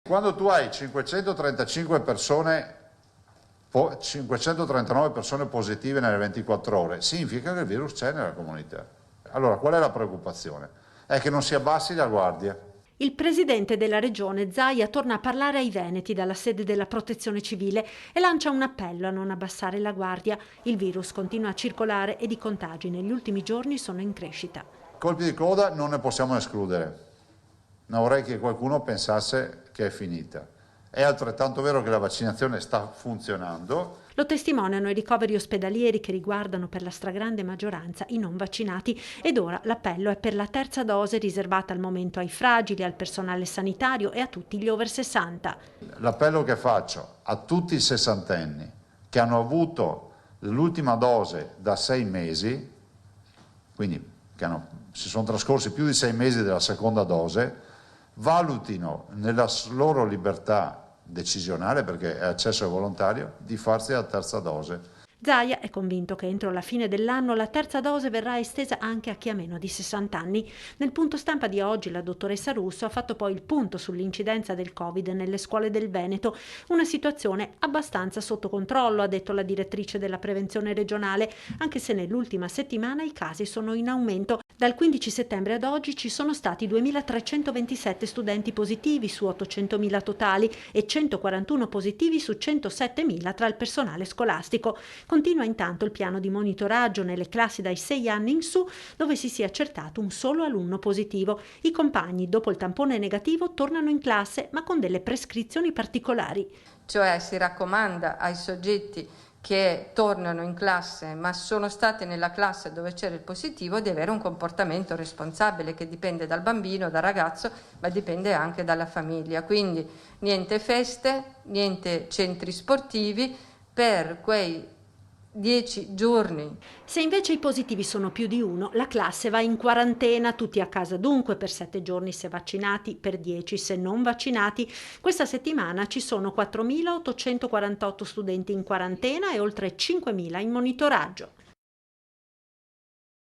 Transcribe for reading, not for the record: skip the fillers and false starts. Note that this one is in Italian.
Quando tu hai 535 persone, 539 persone positive nelle 24 ore, significa che il virus c'è nella comunità. Allora, qual è la preoccupazione? È che non si abbassi la guardia. Il presidente della regione Zaia torna a parlare ai veneti dalla sede della Protezione Civile e lancia un appello a non abbassare la guardia. Il virus continua a circolare ed i contagi negli ultimi giorni sono in crescita. Colpi di coda non ne possiamo escludere. Non vorrei che qualcuno pensasse che è finita. È altrettanto vero che la vaccinazione sta funzionando. Lo testimoniano i ricoveri ospedalieri che riguardano per la stragrande maggioranza i non vaccinati ed ora l'appello è per la terza dose riservata al momento ai fragili, al personale sanitario e a tutti gli over 60. L'appello che faccio a tutti i sessantenni che hanno avuto l'ultima dose da 6 mesi, quindi si sono trascorsi più di 6 mesi della seconda dose, valutino nella loro libertà decisionale, perché è accesso volontario, di farsi la terza dose. Zaia è convinto che entro la fine dell'anno la terza dose verrà estesa anche a chi ha meno di 60 anni. Nel punto stampa di oggi la dottoressa Russo ha fatto poi il punto sull'incidenza del Covid nelle scuole del Veneto, una situazione abbastanza sotto controllo, ha detto la direttrice della prevenzione regionale, anche se nell'ultima settimana i casi sono in aumento. Dal 15 settembre ad oggi ci sono stati 2.327 studenti positivi su 800.000 totali e 141 positivi su 107.000 tra il personale scolastico. Continua intanto il piano di monitoraggio nelle classi dai 6 anni in su, dove si sia accertato un solo alunno positivo. I compagni, dopo il tampone negativo, tornano in classe, ma con delle prescrizioni particolari. Cioè si raccomanda ai soggetti che tornano in classe ma sono stati nella classe dove c'era il positivo di avere un comportamento responsabile che dipende dal bambino, dal ragazzo, ma dipende anche dalla famiglia. Quindi niente feste, niente centri sportivi per quei 10 giorni. Se invece i positivi sono più di uno, la classe va in quarantena, tutti a casa dunque per 7 giorni se vaccinati, per 10 se non vaccinati. Questa settimana ci sono 4.848 studenti in quarantena e oltre 5.000 in monitoraggio.